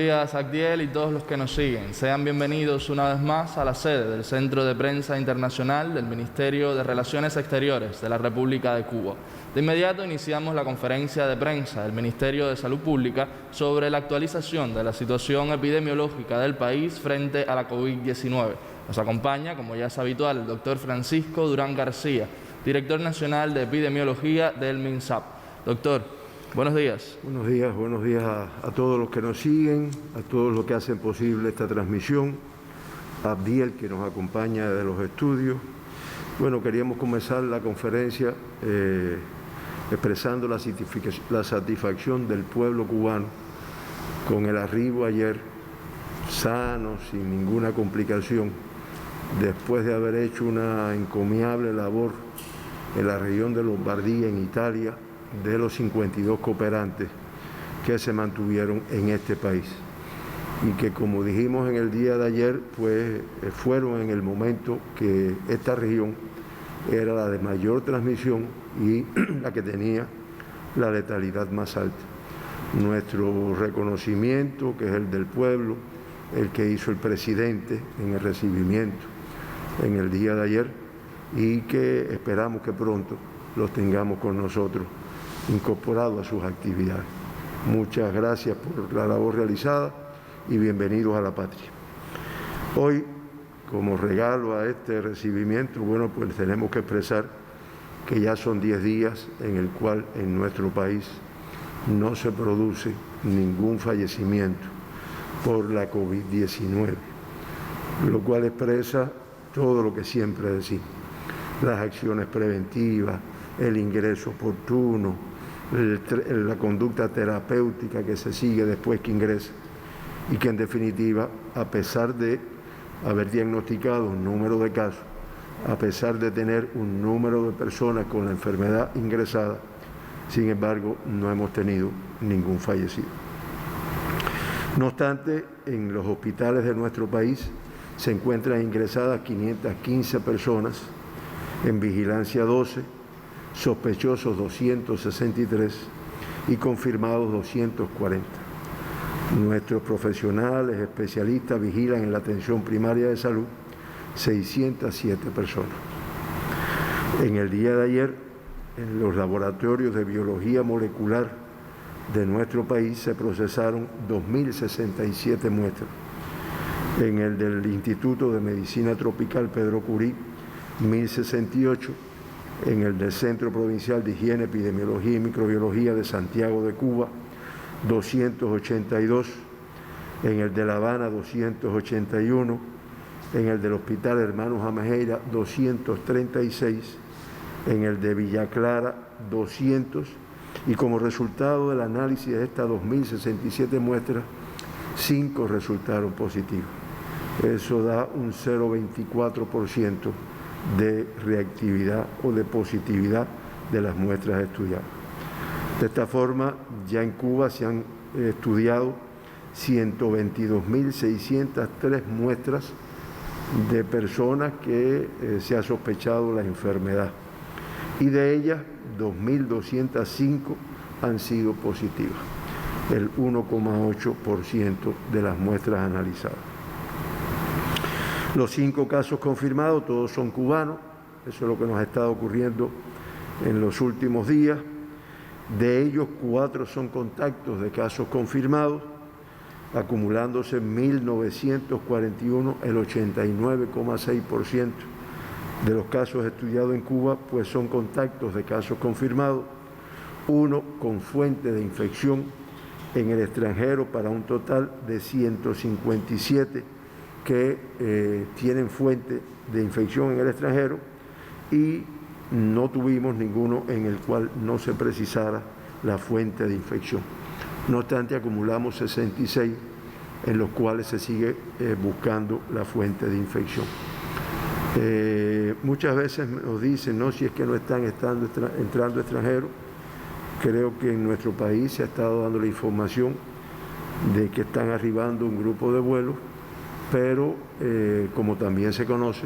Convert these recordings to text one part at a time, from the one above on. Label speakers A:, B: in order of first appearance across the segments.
A: Buenos días, Agdiel, y todos los que nos siguen. Sean bienvenidos una vez más a la sede del Centro de Prensa Internacional del Ministerio de Relaciones Exteriores de la República de Cuba. De inmediato iniciamos la conferencia de prensa del Ministerio de Salud Pública sobre la actualización de la situación epidemiológica del país frente a la COVID-19. Nos acompaña, como ya es habitual, el doctor Francisco Durán García, director nacional de epidemiología del MINSAP. Doctor, buenos días.
B: Buenos días a todos los que nos siguen, a todos los que hacen posible esta transmisión, a Abdiel, que nos acompaña de los estudios. Bueno, queríamos comenzar la conferencia expresando la satisfacción del pueblo cubano con el arribo ayer, sano, sin ninguna complicación, después de haber hecho una encomiable labor en la región de Lombardía, en Italia, de los 52 cooperantes que se mantuvieron en este país y que, como dijimos en el día de ayer, pues fueron en el momento que esta región era la de mayor transmisión y la que tenía la letalidad más alta. Nuestro reconocimiento, que es el del pueblo, el que hizo el presidente en el recibimiento en el día de ayer, y que esperamos que pronto los tengamos con nosotros incorporado a sus actividades. Muchas gracias por la labor realizada y bienvenidos a la patria. Hoy, como regalo a este recibimiento, bueno, pues tenemos que expresar que ya son 10 días en el cual en nuestro país no se produce ningún fallecimiento por la COVID-19, lo cual expresa todo lo que siempre decimos: las acciones preventivas, el ingreso oportuno, la conducta terapéutica que se sigue después que ingresa, y que en definitiva, a pesar de haber diagnosticado un número de casos, a pesar de tener un número de personas con la enfermedad ingresada, sin embargo no hemos tenido ningún fallecido. No obstante, en los hospitales de nuestro país se encuentran ingresadas 515 personas, en vigilancia 12, sospechosos 263 y confirmados 240. Nuestros profesionales especialistas vigilan en la atención primaria de salud 607 personas. En el día de ayer, en los laboratorios de biología molecular de nuestro país se procesaron 2.067 muestras. En el del Instituto de Medicina Tropical Pedro Curí, 1.068, en el del Centro Provincial de Higiene, Epidemiología y Microbiología de Santiago de Cuba, 282, en el de La Habana, 281, en el del Hospital Hermanos Amejeira, 236, en el de Villa Clara, 200, y como resultado del análisis de estas 2.067 muestras, 5 resultaron positivos. Eso da un 0,24% de reactividad o de positividad de las muestras estudiadas. De esta forma, ya en Cuba se han estudiado 122.603 muestras de personas que se ha sospechado la enfermedad, y de ellas 2.205 han sido positivas, el 1,8% de las muestras analizadas. Los 5 casos confirmados, todos son cubanos. Eso es lo que nos ha estado ocurriendo en los últimos días. De ellos, 4 son contactos de casos confirmados, acumulándose 1.941, el 89,6% de los casos estudiados en Cuba, pues son contactos de casos confirmados, 1 con fuente de infección en el extranjero, para un total de 157 que tienen fuente de infección en el extranjero, y no tuvimos ninguno en el cual no se precisara la fuente de infección. No obstante, acumulamos 66 en los cuales se sigue buscando la fuente de infección. Muchas veces nos dicen, no, si es que no están entrando extranjeros. Creo que en nuestro país se ha estado dando la información de que están arribando un grupo de vuelos, pero como también se conoce,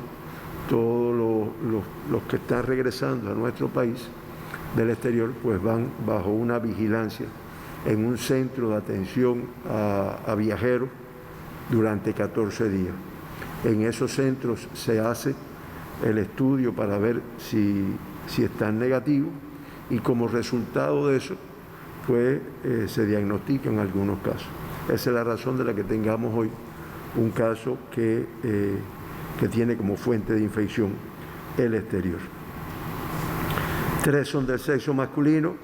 B: todos los que están regresando a nuestro país del exterior pues van bajo una vigilancia en un centro de atención a viajeros durante 14 días. En esos centros se hace el estudio para ver si están negativos y como resultado de eso, pues se diagnostican algunos casos. Esa es la razón de la que tengamos hoy un caso que tiene como fuente de infección el exterior. 3 son del sexo masculino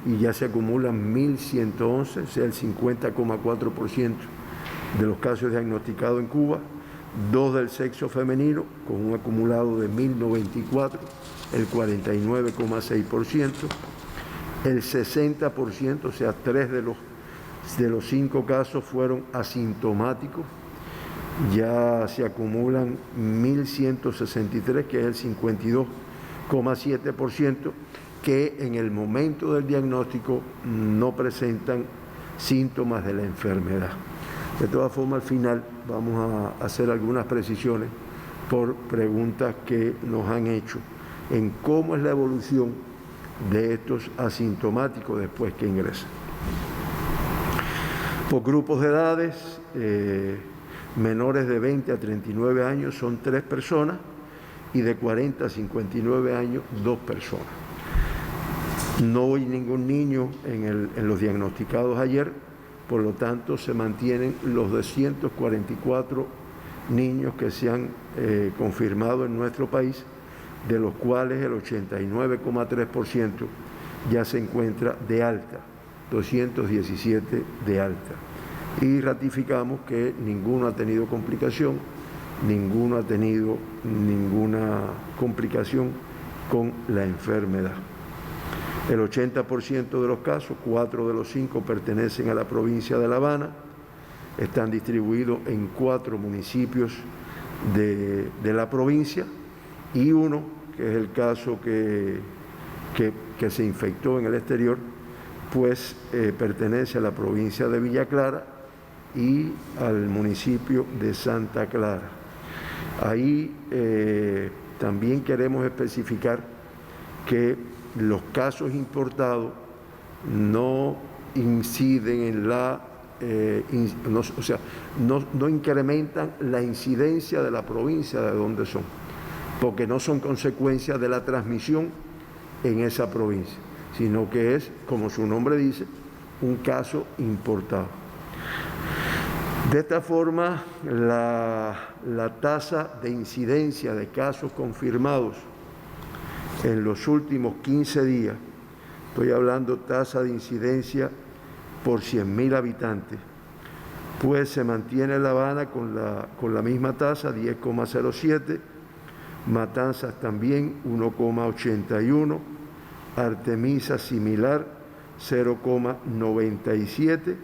B: y ya se acumulan 1.111, o sea, el 50,4% de los casos diagnosticados en Cuba. 2 del sexo femenino, con un acumulado de 1.094, el 49,6%. El 60%, o sea, 3 de los 5 casos fueron asintomáticos. Ya se acumulan 1.163, que es el 52,7%, que en el momento del diagnóstico no presentan síntomas de la enfermedad. De todas formas, al final vamos a hacer algunas precisiones por preguntas que nos han hecho en cómo es la evolución de estos asintomáticos después que ingresan. Por grupos de edades, menores de 20 a 39 años son 3 personas y de 40 a 59 años 2 personas. No hay ningún niño en los diagnosticados ayer, por lo tanto se mantienen los 244 niños que se han confirmado en nuestro país, de los cuales el 89,3% ya se encuentra de alta, 217 de alta. Y ratificamos que ninguno ha tenido complicación, ninguno ha tenido ninguna complicación con la enfermedad. El 80% de los casos, 4 de los 5 pertenecen a la provincia de La Habana, están distribuidos en 4 municipios de la provincia y uno, que es el caso que se infectó en el exterior, pues pertenece a la provincia de Villa Clara y al municipio de Santa Clara. Ahí también queremos especificar que los casos importados no inciden en no incrementan la incidencia de la provincia de donde son, porque no son consecuencia de la transmisión en esa provincia, sino que es, como su nombre dice, un caso importado. De esta forma, la tasa de incidencia de casos confirmados en los últimos 15 días, estoy hablando tasa de incidencia por 100.000 habitantes, pues se mantiene La Habana con la misma tasa, 10,07, Matanzas también 1,81, Artemisa similar 0,97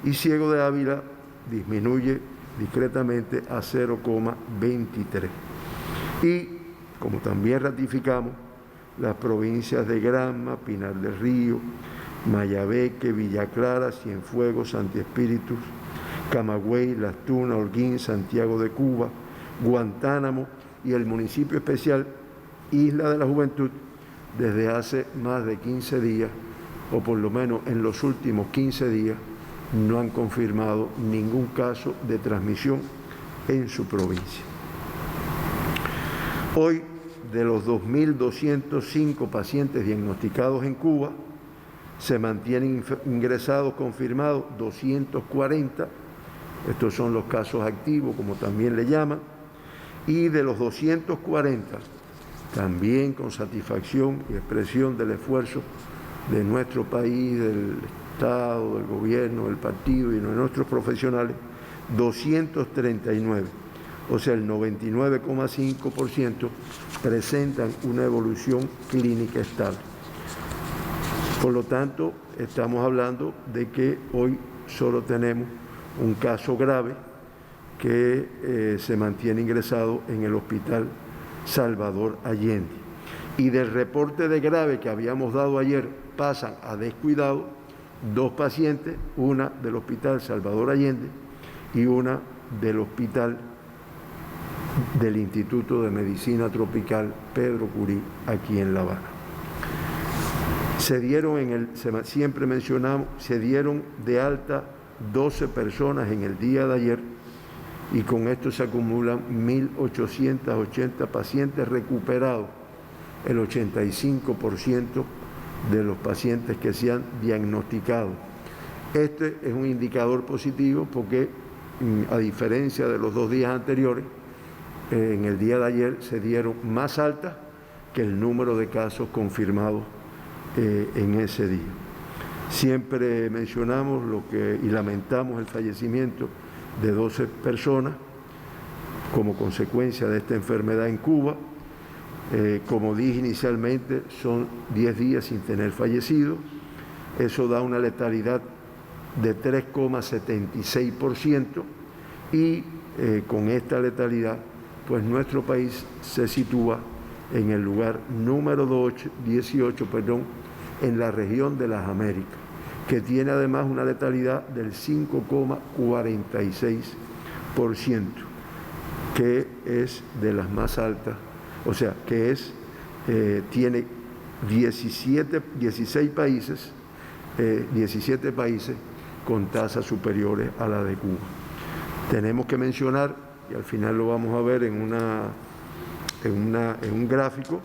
B: y Ciego de Ávila disminuye discretamente a 0,23. Y, como también ratificamos, las provincias de Granma, Pinar del Río, Mayabeque, Villa Clara, Cienfuegos, Santi Espíritus, Camagüey, Las Tunas, Holguín, Santiago de Cuba, Guantánamo y el municipio especial Isla de la Juventud, desde hace más de 15 días, o por lo menos en los últimos 15 días, no han confirmado ningún caso de transmisión en su provincia. Hoy, de los 2.205 pacientes diagnosticados en Cuba, se mantienen ingresados confirmados 240, estos son los casos activos, como también le llaman, y de los 240, también con satisfacción y expresión del esfuerzo de nuestro país, del Estado, del gobierno, del partido y de nuestros profesionales, 239, o sea, el 99,5% presentan una evolución clínica estable. Por lo tanto, estamos hablando de que hoy solo tenemos un caso grave que se mantiene ingresado en el Hospital Salvador Allende. Y del reporte de grave que habíamos dado ayer pasan a descuidado 2 pacientes, una del Hospital Salvador Allende y una del Hospital del Instituto de Medicina Tropical Pedro Curí, aquí en La Habana. siempre mencionamos, se dieron de alta 12 personas en el día de ayer y con esto se acumulan 1.880 pacientes recuperados, el 85% de los pacientes que se han diagnosticado. Este es un indicador positivo porque, a diferencia de los 2 días anteriores, en el día de ayer se dieron más altas que el número de casos confirmados en ese día. Siempre mencionamos y lamentamos el fallecimiento de 12 personas como consecuencia de esta enfermedad en Cuba. Como dije inicialmente, son 10 días sin tener fallecidos. Eso da una letalidad de 3,76% y con esta letalidad, pues nuestro país se sitúa en el lugar número 18 en la región de las Américas, que tiene además una letalidad del 5,46%, que es de las más altas, o sea, tiene 17 países con tasas superiores a la de Cuba. Tenemos que mencionar, y al final lo vamos a ver en un gráfico,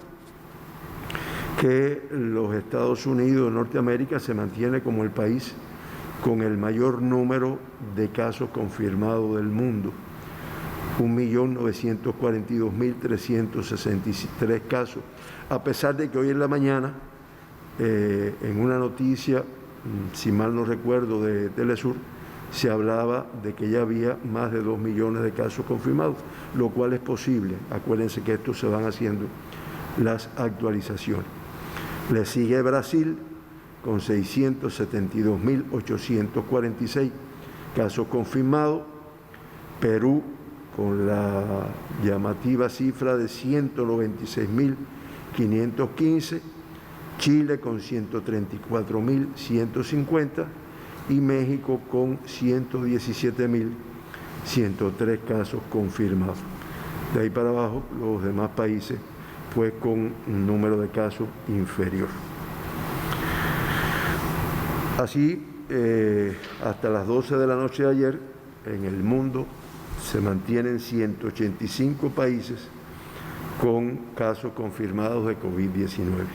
B: que los Estados Unidos de Norteamérica se mantiene como el país con el mayor número de casos confirmados del mundo, 1.942.363 casos, a pesar de que hoy en la mañana, en una noticia, si mal no recuerdo, de Telesur, se hablaba de que ya había más de 2 millones de casos confirmados, lo cual es posible. Acuérdense que esto se van haciendo las actualizaciones. Le sigue Brasil con 672.846 casos confirmados, Perú con la llamativa cifra de 196.515, Chile con 134.150 y México con 117.103 casos confirmados. De ahí para abajo, los demás países, pues con un número de casos inferior. Así, hasta las 12 de la noche de ayer, en el mundo se mantienen 185 países con casos confirmados de COVID-19.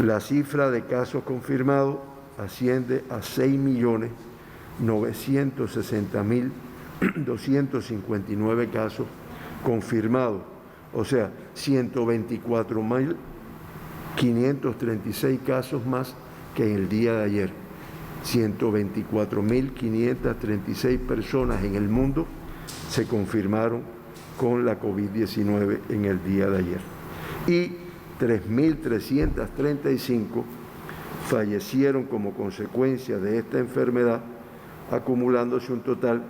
B: La cifra de casos confirmados asciende a 6.960.259 casos confirmados, o sea, 124.536 casos más que en el día de ayer. 124.536 personas en el mundo se confirmaron con la COVID-19 en el día de ayer. Y 3.335 fallecieron como consecuencia de esta enfermedad, acumulándose un total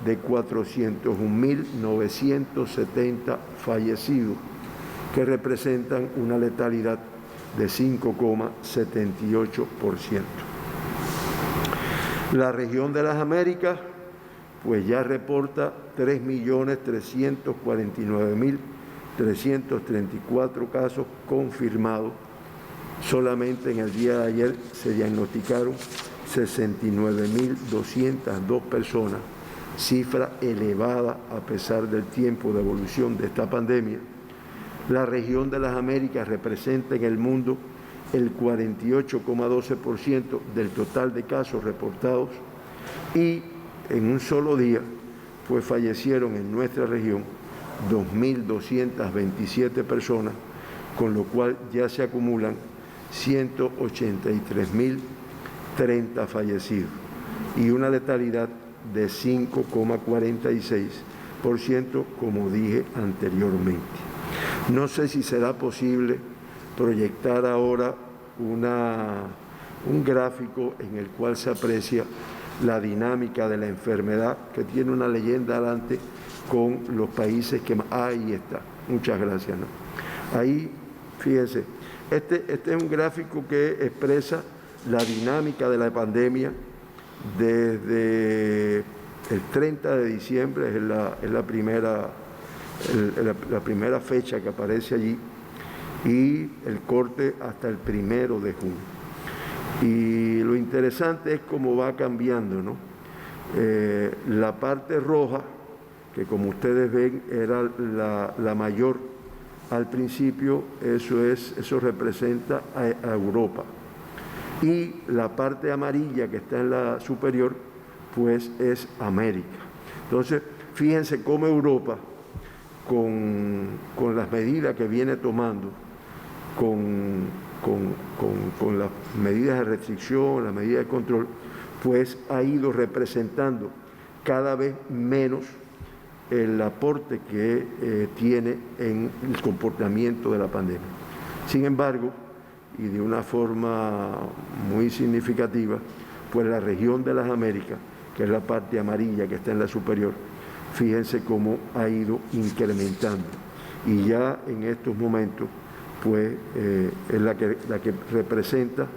B: de 401.970 fallecidos, que representan una letalidad de 5,78%. La región de las Américas, pues ya reporta 3.349.334 casos confirmados. Solamente en el día de ayer se diagnosticaron 69.202 personas, cifra elevada a pesar del tiempo de evolución de esta pandemia. La región de las Américas representa en el mundo el 48,12% del total de casos reportados y en un solo día pues fallecieron en nuestra región 2.227 personas, con lo cual ya se acumulan 183.030 fallecidos y una letalidad de 5,46%, como dije anteriormente. No sé si será posible proyectar ahora un gráfico en el cual se aprecia la dinámica de la enfermedad, que tiene una leyenda adelante con los países que más... Ahí está, muchas gracias. ¿No? Ahí, fíjense, este es un gráfico que expresa la dinámica de la pandemia desde el 30 de diciembre, es la primera fecha que aparece allí, y el corte hasta el 1 de junio. Y lo interesante es cómo va cambiando, ¿no? La parte roja, que como ustedes ven era la mayor al principio, eso representa a Europa. Y la parte amarilla que está en la superior, pues es América. Entonces, fíjense cómo Europa, con las medidas que viene tomando, con las medidas de restricción, las medidas de control, pues ha ido representando cada vez menos el aporte que tiene en el comportamiento de la pandemia. Sin embargo, y de una forma muy significativa, pues la región de las Américas, que es la parte amarilla que está en la superior, fíjense cómo ha ido incrementando. Y ya en estos momentos, pues es la que representa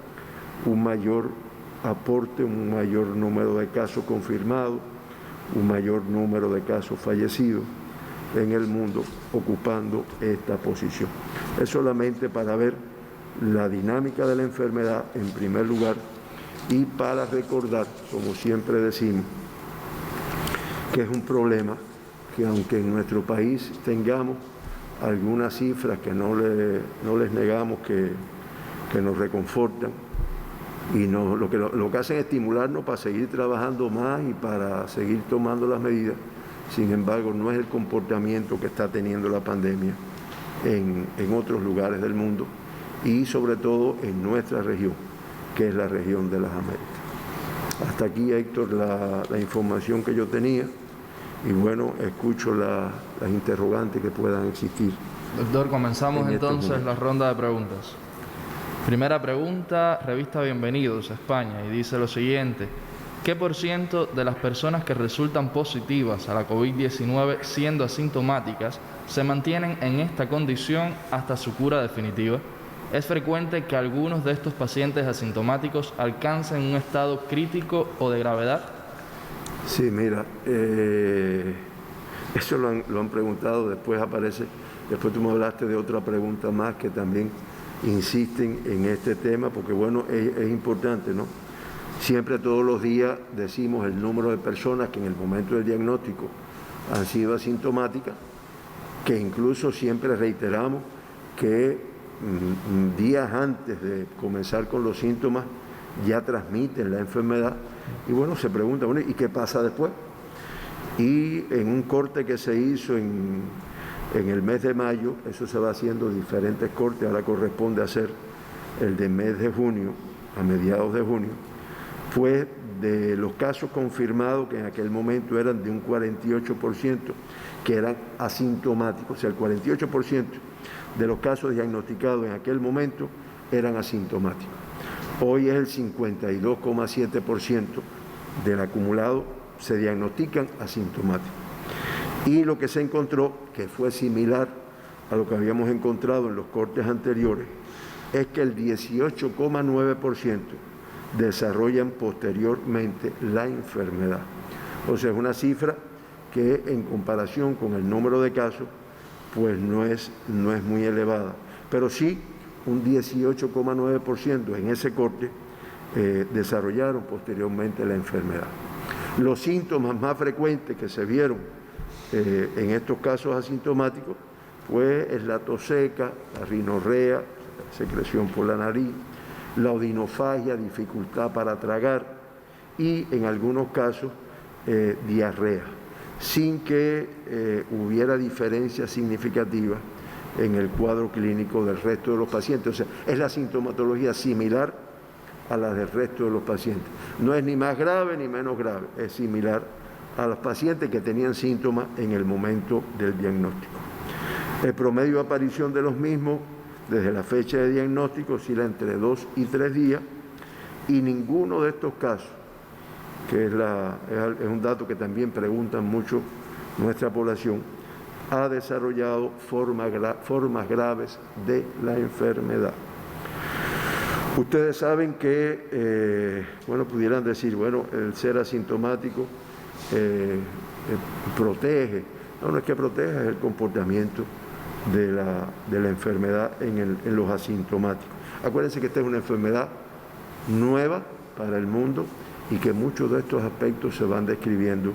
B: un mayor aporte, un mayor número de casos confirmados, un mayor número de casos fallecidos en el mundo ocupando esta posición. Es solamente para ver la dinámica de la enfermedad en primer lugar y para recordar, como siempre decimos, que es un problema que aunque en nuestro país tengamos algunas cifras que no les negamos que nos reconfortan y lo que hacen es estimularnos para seguir trabajando más y para seguir tomando las medidas. Sin embargo, no es el comportamiento que está teniendo la pandemia en otros lugares del mundo y sobre todo en nuestra región, que es la región de las Américas. Hasta aquí, Héctor, la información que yo tenía. Y bueno, escucho las interrogantes que puedan existir.
A: Doctor, comenzamos entonces la ronda de preguntas. Primera pregunta, revista Bienvenidos, España, y dice lo siguiente: ¿qué % de las personas que resultan positivas a la COVID-19 siendo asintomáticas se mantienen en esta condición hasta su cura definitiva? ¿Es frecuente que algunos de estos pacientes asintomáticos alcancen un estado crítico o de gravedad?
B: Sí, mira, eso lo han preguntado, después tú me hablaste de otra pregunta más que también insisten en este tema, porque bueno, es importante, ¿no? Siempre todos los días decimos el número de personas que en el momento del diagnóstico han sido asintomáticas, que incluso siempre reiteramos que días antes de comenzar con los síntomas ya transmiten la enfermedad. Y bueno, se pregunta, bueno, ¿y qué pasa después? Y en un corte que se hizo en el mes de mayo, eso se va haciendo diferentes cortes, ahora corresponde hacer el del mes de junio, a mediados de junio, pues de los casos confirmados, que en aquel momento eran de un 48%, que eran asintomáticos, o sea, el 48% de los casos diagnosticados en aquel momento eran asintomáticos. Hoy es el 52,7% del acumulado se diagnostican asintomáticos. Y lo que se encontró, que fue similar a lo que habíamos encontrado en los cortes anteriores, es que el 18,9% desarrollan posteriormente la enfermedad. O sea, es una cifra que en comparación con el número de casos, pues no es muy elevada. Pero sí, un 18,9% en ese corte desarrollaron posteriormente la enfermedad. Los síntomas más frecuentes que se vieron en estos casos asintomáticos, pues es la tos seca, la rinorrea, secreción por la nariz, la odinofagia, dificultad para tragar y en algunos casos diarrea, sin que hubiera diferencia significativa en el cuadro clínico del resto de los pacientes. O sea, es la sintomatología similar a la del resto de los pacientes. No es ni más grave ni menos grave, es similar a los pacientes que tenían síntomas en el momento del diagnóstico. El promedio de aparición de los mismos desde la fecha de diagnóstico oscila entre 2 y 3 días y ninguno de estos casos, que es un dato que también preguntan mucho nuestra población, ha desarrollado formas graves de la enfermedad. Ustedes saben que, pudieran decir, el ser asintomático protege. No es que protege, es el comportamiento de la enfermedad en los asintomáticos. Acuérdense que esta es una enfermedad nueva para el mundo y que muchos de estos aspectos se van describiendo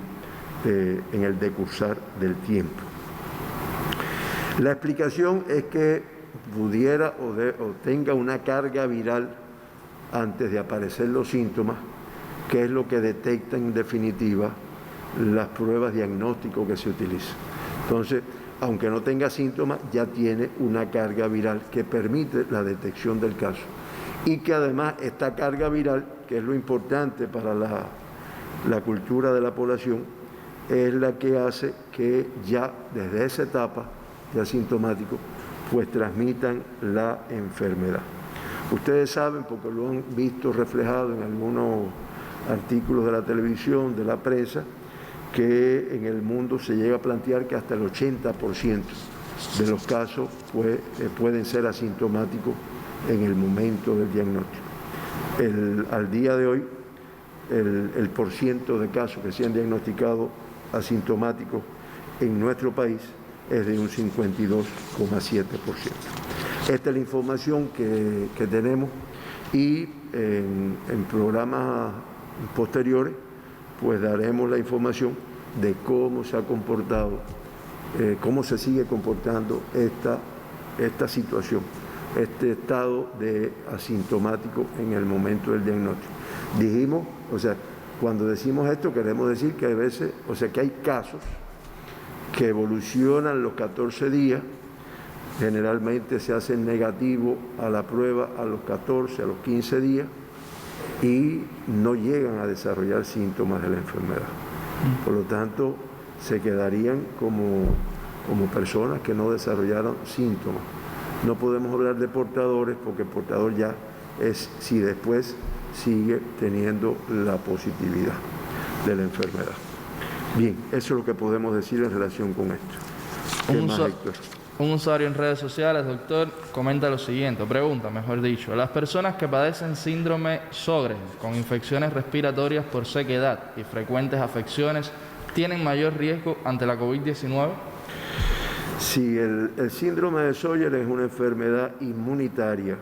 B: en el decursar del tiempo. La explicación es que pudiera o tenga una carga viral antes de aparecer los síntomas, que es lo que detecta en definitiva las pruebas diagnósticas que se utilizan. Entonces, aunque no tenga síntomas, ya tiene una carga viral que permite la detección del caso. Y que además esta carga viral, que es lo importante para la cultura de la población, es la que hace que ya desde esa etapa de asintomático, pues transmitan la enfermedad. Ustedes saben, porque lo han visto reflejado en algunos artículos de la televisión, de la prensa, que en el mundo se llega a plantear que hasta el 80% de los casos pueden ser asintomáticos en el momento del diagnóstico. Al día de hoy, el porciento de casos que se han diagnosticado asintomáticos en nuestro país es de un 52,7%. Esta es la información que tenemos y en programas posteriores pues daremos la información de cómo se ha comportado, cómo se sigue comportando esta situación, este estado de asintomático en el momento del diagnóstico. Dijimos, o sea, cuando decimos esto queremos decir que a veces, o sea, que hay casos que evolucionan los 14 días, generalmente se hacen negativos a la prueba a los 14, a los 15 días y no llegan a desarrollar síntomas de la enfermedad. Por lo tanto, se quedarían como personas que no desarrollaron síntomas. No podemos hablar de portadores porque el portador ya es si después sigue teniendo la positividad de la enfermedad. Bien, eso es lo que podemos decir en relación con esto. ¿Qué más, Héctor?
A: Un usuario en redes sociales, doctor, comenta lo siguiente, pregunta, mejor dicho, ¿las personas que padecen síndrome Sjögren con infecciones respiratorias por sequedad y frecuentes afecciones tienen mayor riesgo ante la COVID-19?
B: Sí, el síndrome de Sjögren es una enfermedad inmunitaria,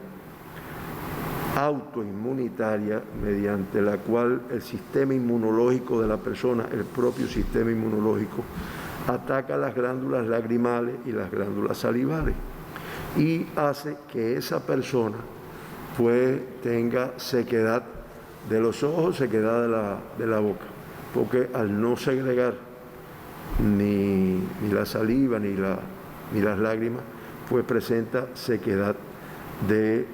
B: autoinmunitaria, mediante la cual el sistema inmunológico de la persona, el propio sistema inmunológico, ataca las glándulas lagrimales y las glándulas salivales y hace que esa persona pues tenga sequedad de los ojos, sequedad de la boca, porque al no segregar ni la saliva ni las lágrimas, pues presenta sequedad de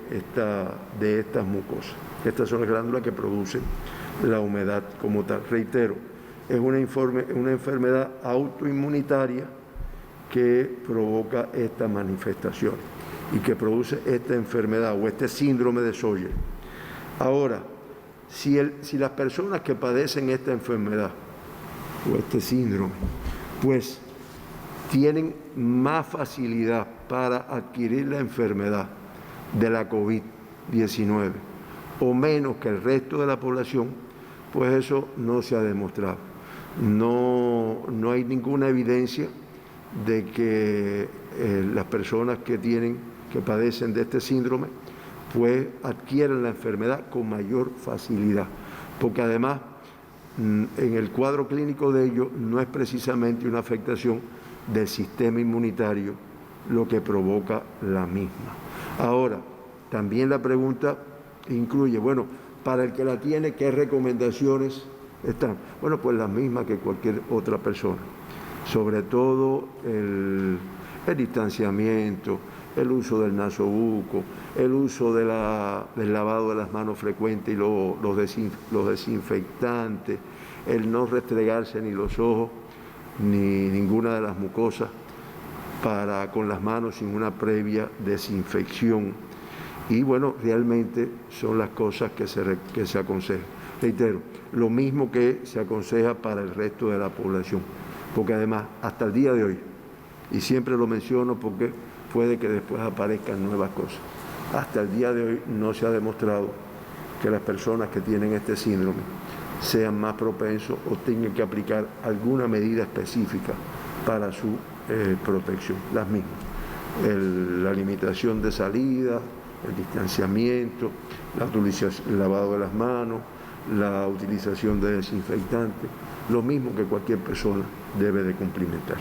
B: estas mucosas. Estas son las glándulas que producen la humedad como tal. Reitero, es una enfermedad autoinmunitaria que provoca estas manifestaciones y que produce esta enfermedad o este síndrome de Sjögren. Ahora, si las personas que padecen esta enfermedad o este síndrome, pues tienen más facilidad para adquirir la enfermedad de la COVID-19 o menos que el resto de la población, pues eso no se ha demostrado. No hay ninguna evidencia de que las personas que padecen de este síndrome, pues adquieren la enfermedad con mayor facilidad, porque además en el cuadro clínico de ellos no es precisamente una afectación del sistema inmunitario lo que provoca la misma. Ahora, también la pregunta incluye, bueno, para el que la tiene, ¿qué recomendaciones están? Bueno, pues las mismas que cualquier otra persona. Sobre todo el distanciamiento, el uso del nasobuco, el uso del lavado de las manos frecuente y los desinfectantes, el no restregarse ni los ojos ni ninguna de las mucosas con las manos sin una previa desinfección. Y bueno, realmente son las cosas que se aconsejan. Reitero, lo mismo que se aconseja para el resto de la población, porque además hasta el día de hoy, y siempre lo menciono porque puede que después aparezcan nuevas cosas, hasta el día de hoy no se ha demostrado que las personas que tienen este síndrome sean más propensos o tengan que aplicar alguna medida específica para su protección, las mismas. la limitación de salida, el distanciamiento, el lavado de las manos, la utilización de desinfectantes, lo mismo que cualquier persona debe de cumplimentar.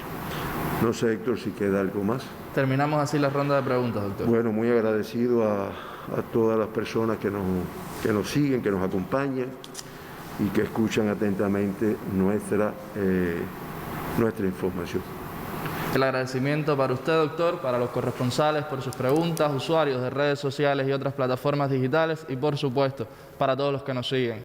B: No sé, Héctor, si queda algo más.
A: Terminamos así la ronda de preguntas, doctor.
B: Bueno, muy agradecido a todas las personas que nos siguen, que nos acompañan y que escuchan atentamente nuestra información.
A: El agradecimiento para usted, doctor, para los corresponsales por sus preguntas, usuarios de redes sociales y otras plataformas digitales y, por supuesto, para todos los que nos siguen.